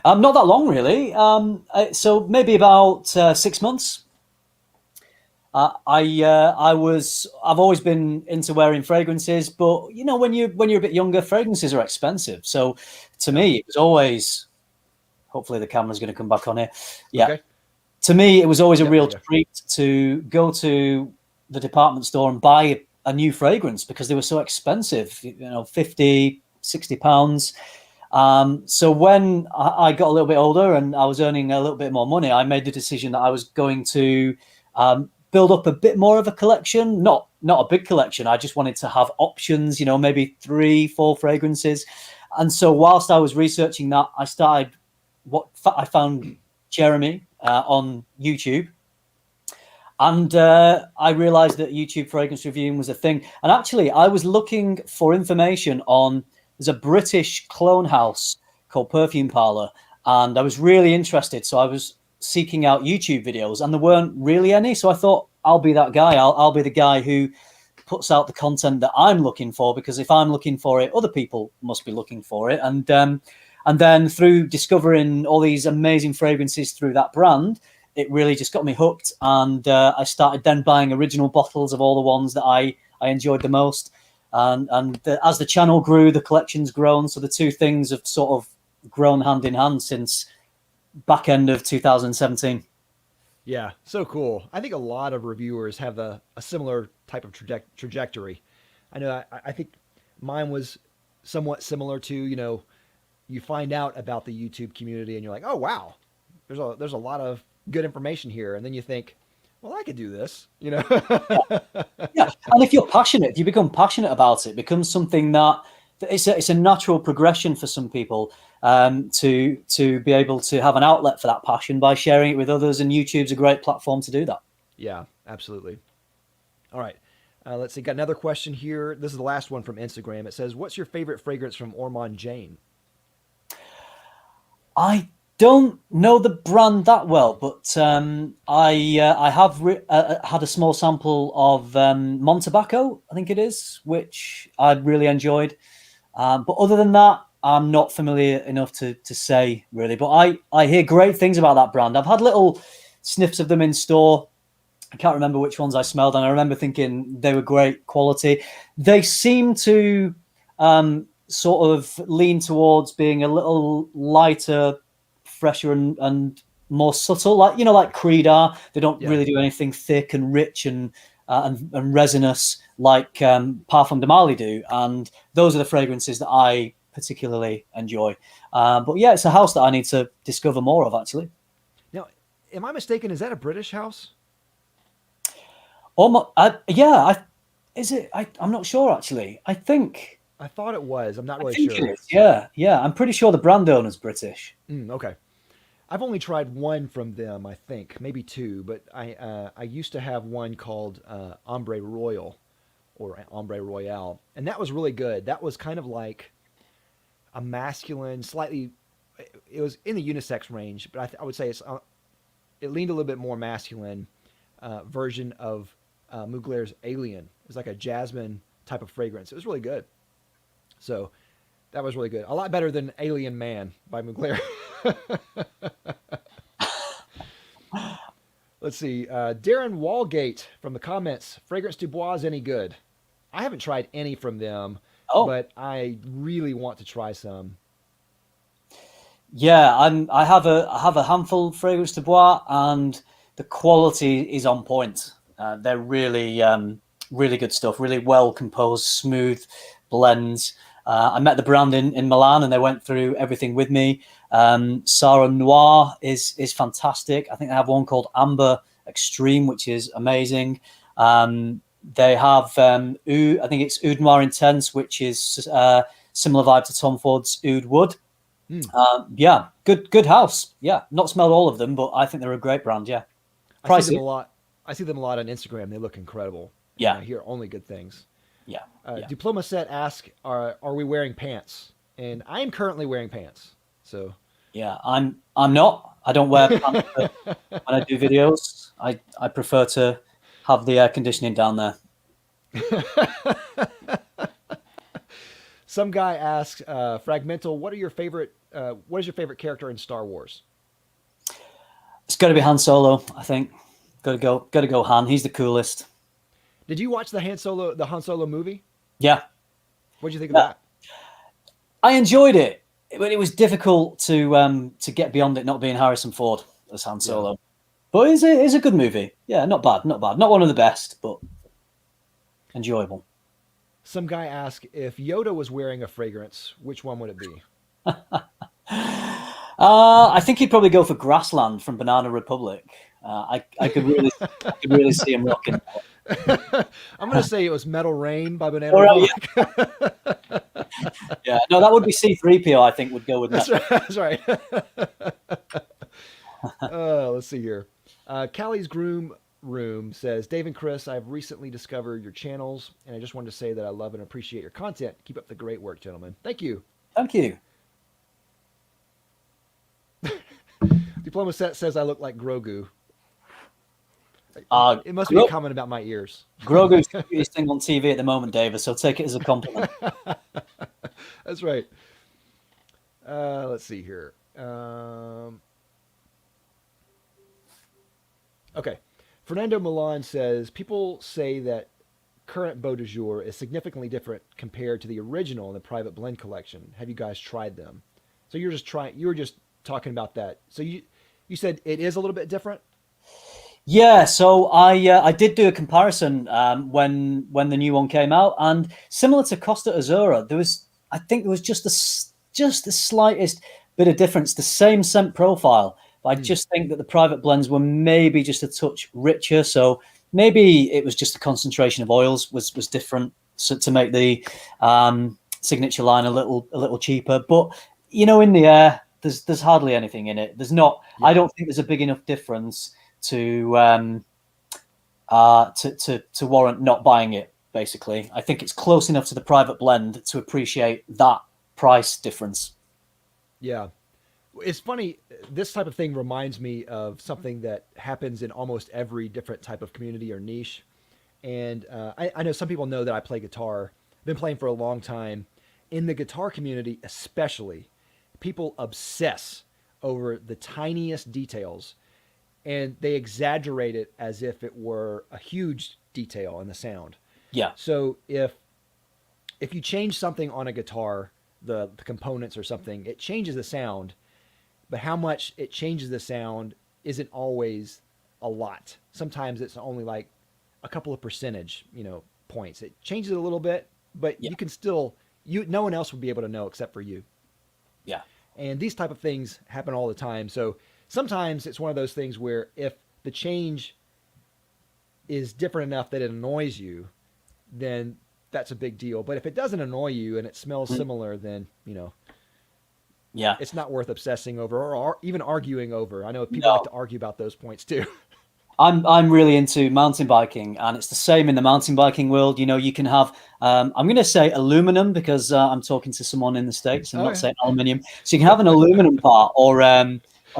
Not that long, really. So maybe about 6 months. I've always been into wearing fragrances, but when you're a bit younger, fragrances are expensive. So to Yeah. me, it was always. Hopefully, the camera's going to come back on here. Yeah. Okay. To me, it was always a Yep. There real you go. treat to go to the department store and buy a new fragrance because they were so expensive, 50, £60. So when I got a little bit older and I was earning a little bit more money, I made the decision that I was going to build up a bit more of a collection, not a big collection. I just wanted to have options, maybe 3, 4 fragrances. And so whilst I was researching that, I found Jeremy on YouTube. And I realized that YouTube fragrance reviewing was a thing. And actually, I was looking for information on, there's a British clone house called Perfume Parlor. And I was really interested. So I was seeking out YouTube videos and there weren't really any. So I thought, I'll be that guy. I'll be the guy who puts out the content that I'm looking for, because if I'm looking for it, other people must be looking for it. And then through discovering all these amazing fragrances through that brand, it really just got me hooked. And I started then buying original bottles of all the ones that I enjoyed the most. As the channel grew, the collection's grown. So the two things have sort of grown hand in hand since back end of 2017. Yeah. So cool. I think a lot of reviewers have a similar type of trajectory. I know. I think mine was somewhat similar to you find out about the YouTube community and you're like, oh wow, there's a lot of good information here, and then you think, well, I could do this, Yeah, and if you're passionate, if you become passionate about it, it becomes something that it's a natural progression for some people to be able to have an outlet for that passion by sharing it with others, and YouTube's a great platform to do that. Yeah, absolutely. All right. Let's see. Got another question here. This is the last one from Instagram. It says, "What's your favorite fragrance from Ormond Jane?" I don't know the brand that well, but I have had a small sample of Montebaco, I think it is, which I really enjoyed. But other than that, I'm not familiar enough to say really. But I hear great things about that brand. I've had little sniffs of them in store. I can't remember which ones I smelled, and I remember thinking they were great quality. They seem to sort of lean towards being a little lighter, fresher, and more subtle, like Creed are. They don't Yeah. really do anything thick and rich and resinous like Parfum de Marly do. And those are the fragrances that I particularly enjoy. But yeah, it's a house that I need to discover more of, actually. Now, am I mistaken? Is that a British house? Yeah, is it? I'm not sure, actually. I thought it was. I'm not I really think it sure. is. Yeah, yeah. I'm pretty sure the brand owner's British. Okay. I've only tried one from them, I think, maybe two, but I used to have one called Ombre Royal or Ombre Royale, and that was really good. That was kind of like a masculine, slightly. It was in the unisex range, but I would say it leaned a little bit more masculine version of Mugler's Alien. It was like a jasmine type of fragrance. It was really good. So That was really good. A lot better than Alien Man by Mugler. Let's see. Darren Walgate from the comments. Fragrance Dubois any good? I haven't tried any from them, Oh, but I really want to try some. yeah, I have a handful of Fragrance Dubois, and the quality is on point. They're really good stuff. Really well composed, smooth blends. I met the brand in Milan, and they went through everything with me. Sarah Noir is fantastic. I think they have one called Amber Extreme, which is amazing. They have I think it's Oud Noir Intense, which is similar vibe to Tom Ford's Oud Wood. Mm. Yeah, good house. Yeah, not smelled all of them, but I think they're a great brand. Yeah, I see them pricey. a lot. I see them a lot on Instagram. They look incredible. And Yeah, I hear only good things. yeah, yeah. Diploma Set asks, are we wearing pants? And I am currently wearing pants. So Yeah, I'm not. I don't wear pants when I do videos. I prefer to have the air conditioning down there. some guy asks, Fragmental, what is your favorite character in Star Wars? It's got to be Han Solo, I think. Got to go Han. He's the coolest. Did you watch the Han Solo movie? Yeah, What did you think of yeah. that? I enjoyed it, but it was difficult to get beyond it not being Harrison Ford as Han Yeah. Solo. But it's a good movie. Yeah, not bad, not bad. Not one of the best, but enjoyable. Some guy asked, if Yoda was wearing a fragrance, which one would it be? I think he'd probably go for Grassland from Banana Republic. I could really see him rocking. I'm going to say it was Metal Rain by Banana All right, Republic. Yeah, no, that would be C-3PO. I think would go with That's that. right. That's right. Let's see here. Callie's Groom Room says, Dave and Chris, I've recently discovered your channels, and I just wanted to say that I love and appreciate your content. Keep up the great work, gentlemen. Thank you. Thank you. Diploma Set says I look like Grogu. Uh, It must be a comment about my ears. Grogu's the cutest thing on TV at the moment, David. So take it as a compliment. That's right. Let's see here. Okay. Fernando Milan says, people say that current Beau de Jour is significantly different compared to the original in the private blend collection. Have you guys tried them? So you were just talking about that. So you said it is a little bit different? Yeah, so I did do a comparison when the new one came out, and similar to Costa Azura, I think there was just the slightest bit of difference, the same scent profile. But I just think that the private blends were maybe just a touch richer, so maybe it was just the concentration of oils was different, so to make the signature line a little cheaper. But in the air, there's hardly anything in it. There's not. Yeah. I don't think there's a big enough difference to warrant not buying it. Basically, I think it's close enough to the private blend to appreciate that price difference. Yeah. It's funny. This type of thing reminds me of something that happens in almost every different type of community or niche. And I know some people know that I play guitar. I've been playing for a long time. In the guitar community, especially, people obsess over the tiniest details, and they exaggerate it as if it were a huge detail in the sound. Yeah, So if you change something on a guitar, the components or something, it changes the sound, but how much it changes the sound isn't always a lot. Sometimes it's only like a couple of percentage, points. It changes a little bit, but yeah, you can still no one else would be able to know except for you. yeah, And these type of things happen all the time. So sometimes it's one of those things where if the change is different enough that it annoys you, then that's a big deal. But if it doesn't annoy you and it smells similar, then, yeah. it's not worth obsessing over or even arguing over. I know people No. like to argue about those points too. I'm really into mountain biking, and it's the same in the mountain biking world. You can have I'm going to say aluminum because I'm talking to someone in the States and not saying aluminium. So you can have an aluminum part or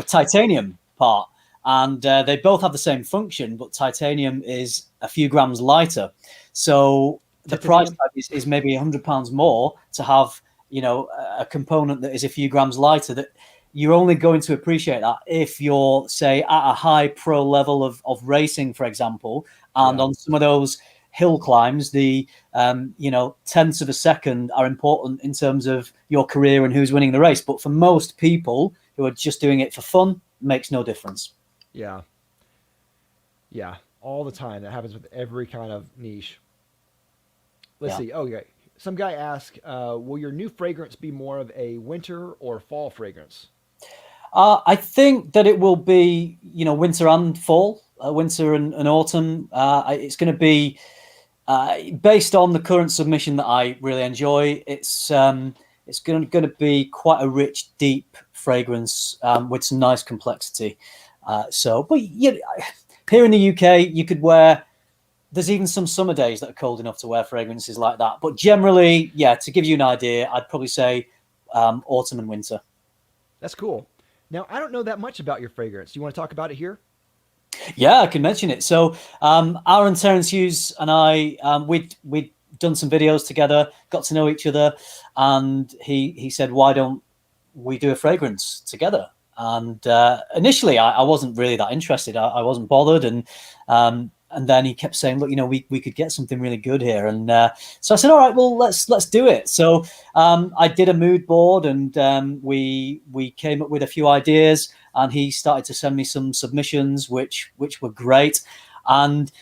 titanium part, and they both have the same function, but titanium is a few grams lighter. So the price tag is maybe £100 more to have a component that is a few grams lighter, that you're only going to appreciate that if you're, say, at a high pro level of racing, for example, and Yeah. on some of those hill climbs, the tenths of a second are important in terms of your career and who's winning the race. But for most people who are just doing it for fun, it makes no difference. Yeah. Yeah. All the time. That happens with every kind of niche. Let's Yeah. see. Oh, yeah. Some guy asked, will your new fragrance be more of a winter or fall fragrance? I think that it will be, winter and fall, winter and autumn. It's going to be based on the current submission that I really enjoy. It's going to be quite a rich, deep fragrance with some nice complexity. But yeah, here in the UK, you could wear. There's even some summer days that are cold enough to wear fragrances like that. But generally, yeah, to give you an idea, I'd probably say autumn and winter. That's cool. Now, I don't know that much about your fragrance. Do you want to talk about it here? Yeah, I can mention it. So, Aaron, Terence Hughes, and I, we'd done some videos together, got to know each other, and he said, "Why don't we do a fragrance together?" And initially, I wasn't really that interested. I wasn't bothered, and then he kept saying, "Look, we could get something really good here." And so I said, "All right, well, let's do it." So I did a mood board, and we came up with a few ideas, and he started to send me some submissions, which were great. And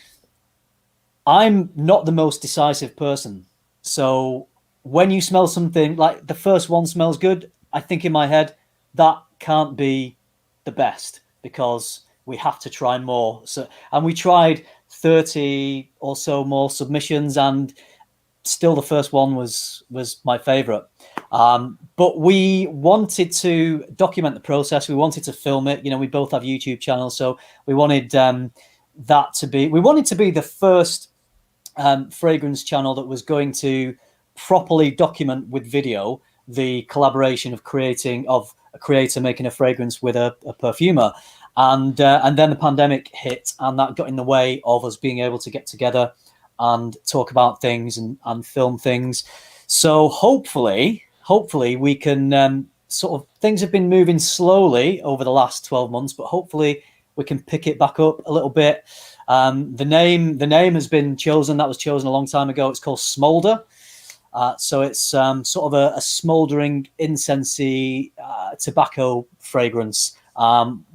I'm not the most decisive person, so when you smell something like the first one smells good, I think in my head that can't be the best because we have to try more. So, and we tried 30 or so more submissions, and still the first one was my favorite. But we wanted to document the process. We wanted to film it. We both have YouTube channels, so we wanted we wanted to be the first fragrance channel that was going to properly document with video the collaboration of a creator making a fragrance with a perfumer. And then the pandemic hit, and that got in the way of us being able to get together and talk about things and film things. So hopefully we can sort of, things have been moving slowly over the last 12 months, but hopefully we can pick it back up a little bit. The name has been chosen. That was chosen a long time ago. It's called Smolder. So it's sort of a smoldering incensey tobacco fragrance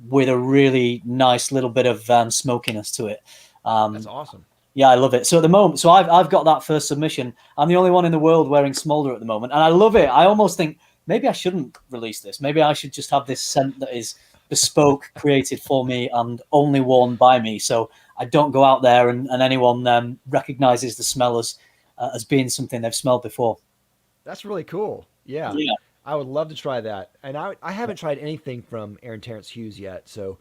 with a really nice little bit of smokiness to it. That's awesome. Yeah, I love it. So at the moment, so I've got that first submission. I'm the only one in the world wearing Smolder at the moment, and I love it. I almost think maybe I shouldn't release this. Maybe I should just have this scent that is bespoke, created for me, and only worn by me. So I don't go out there and anyone recognizes the smell as being something they've smelled before. That's really cool. Yeah. Yeah. I would love to try that. And I haven't tried anything from Aaron Terrence Hughes yet. So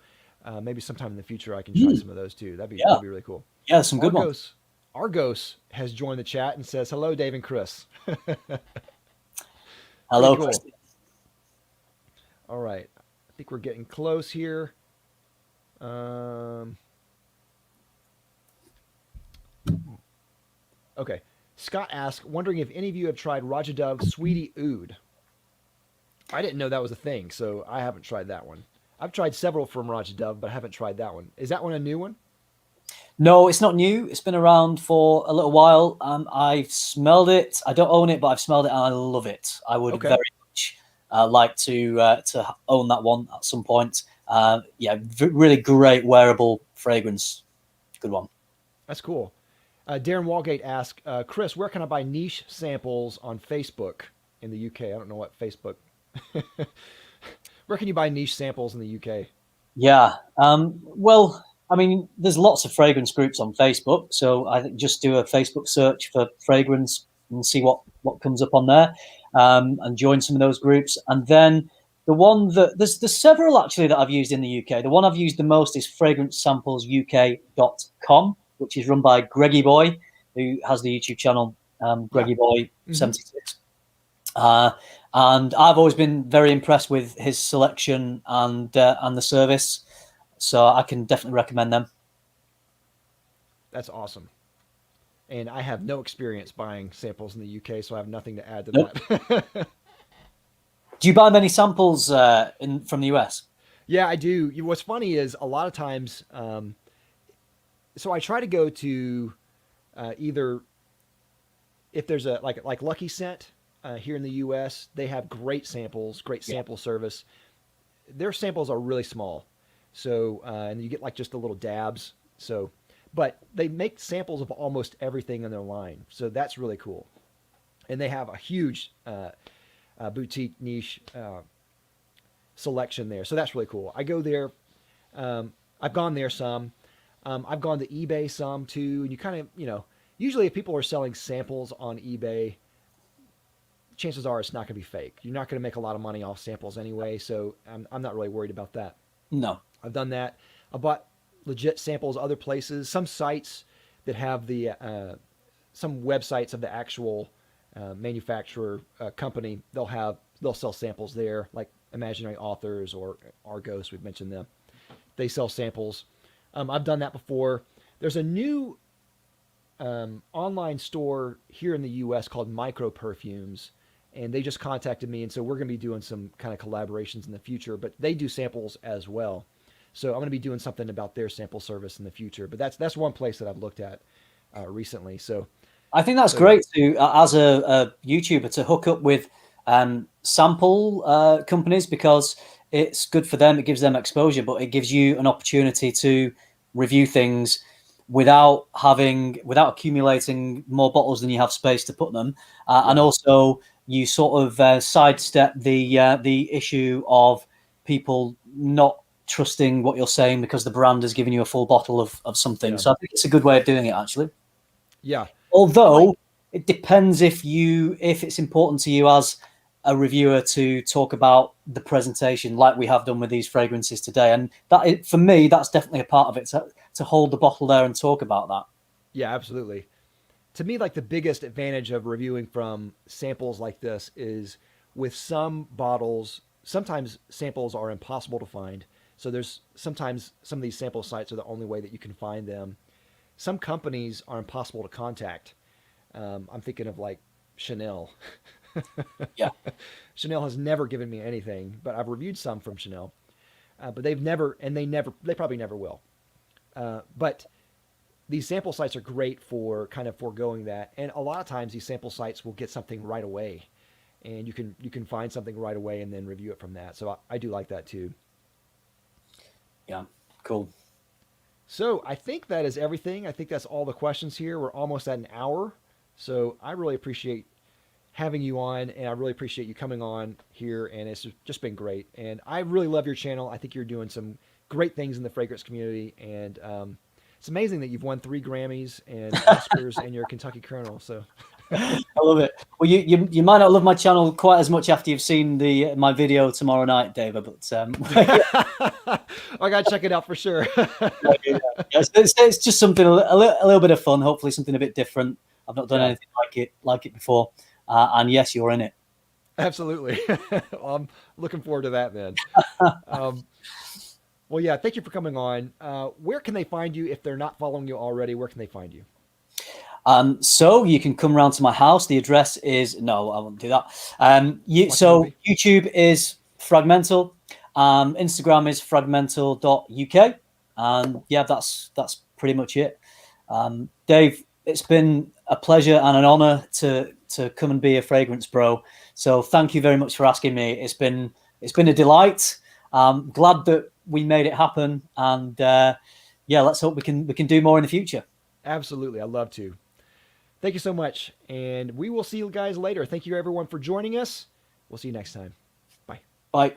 maybe sometime in the future I can try some of those too. That'd be really cool. Yeah, some good ones. Argos has joined the chat and says, "Hello, Dave and Chris." Hello, cool. Chris. All right. I think we're getting close here. Okay. Scott asked, wondering if any of you have tried Raja Dove Sweetie Oud. I didn't know that was a thing, so I haven't tried that one. I've tried several from Raja Dove, but I haven't tried that one. Is that one a new one? No, it's not new. It's been around for a little while. I've smelled it. I don't own it, but I've smelled it and I love it. I would very much like to own that one at some point. Really great wearable fragrance. Good one. That's cool. Darren Walgate asked, Chris, where can I buy niche samples on Facebook in the UK? I don't know what Facebook. Where can you buy niche samples in the UK? Yeah. Well, I mean, there's lots of fragrance groups on Facebook, so I think just do a Facebook search for fragrance and see what comes up on there, and join some of those groups. And then the one that there's several actually that I've used in the UK. The one I've used the most is fragrancesamplesuk.com, which is run by Greggy Boy, who has the YouTube channel Greggy Boy 76. And I've always been very impressed with his selection and the service. So I can definitely recommend them. That's awesome. And I have no experience buying samples in the UK, so I have nothing to add to Nope. that. Do you buy many samples from the US? Yeah, I do. What's funny is a lot of times, so I try to go to either if there's a like Lucky Scent here in the U.S. They have great samples, great Yeah. sample service. Their samples are really small, so and you get like just the little dabs. So, but they make samples of almost everything in their line, so that's really cool. And they have a huge boutique niche selection there, so that's really cool. I go there. I've gone there some. I've gone to eBay some too, and you kind of, usually if people are selling samples on eBay, chances are it's not going to be fake. You're not going to make a lot of money off samples anyway, so I'm not really worried about that. No. I've done that. I bought legit samples other places. Some sites that have the some websites of the actual manufacturer company, they'll sell samples there, like Imaginary Authors or Argos. We've mentioned them. They sell samples. I've done that before. There's a new online store here in the U.S. called Micro Perfumes, and they just contacted me, and so we're going to be doing some kind of collaborations in the future. But they do samples as well, so I'm going to be doing something about their sample service in the future. But that's one place that I've looked at recently. So I think that's great to, as a YouTuber, to hook up with sample companies, because it's good for them. It gives them exposure, but it gives you an opportunity to review things without accumulating more bottles than you have space to put them, and also you sort of sidestep the issue of people not trusting what you're saying because the brand has given you a full bottle of something. Yeah. So I think it's a good way of doing it, actually. Yeah. Although it depends if it's important to you as a reviewer to talk about the presentation, like we have done with these fragrances today. And for me, that's definitely a part of it, to hold the bottle there and talk about that. Yeah, absolutely. To me, like the biggest advantage of reviewing from samples like this is with some bottles, sometimes samples are impossible to find. So there's sometimes some of these sample sites are the only way that you can find them. Some companies are impossible to contact. I'm thinking of like Chanel. Yeah. Chanel has never given me anything, but I've reviewed some from Chanel. But they probably never will. But these sample sites are great for kind of foregoing that. And a lot of times these sample sites will get something right away, and you can find something right away and then review it from that. So I do like that too. Yeah. Cool. So I think that is everything. I think that's all the questions here. We're almost at an hour. So I really appreciate having you on, and I really appreciate you coming on here, and it's just been great. And I really love your channel. I think you're doing some great things in the fragrance community, and it's amazing that you've won 3 Grammys and Oscars and you're a Kentucky Colonel. So I love it. Well, you might not love my channel quite as much after you've seen my video tomorrow night, David, but I got to check it out for sure. It's just something a little bit of fun, hopefully something a bit different. I've not done anything like it before. And yes, you're in it. Absolutely. Well, I'm looking forward to that then. Well, yeah, thank you for coming on. Where can they find you if they're not following you already? Where can they find you? So you can come around to my house. The address is, no, I won't do that. So YouTube is Fragmental. Instagram is fragmental.uk. And yeah, that's pretty much it. Dave, it's been a pleasure and an honor to come and be a fragrance bro. So thank you very much for asking me. It's been a delight. Glad that we made it happen. And yeah, let's hope we can do more in the future. Absolutely. I'd love to. Thank you so much. And we will see you guys later. Thank you everyone for joining us. We'll see you next time. Bye. Bye.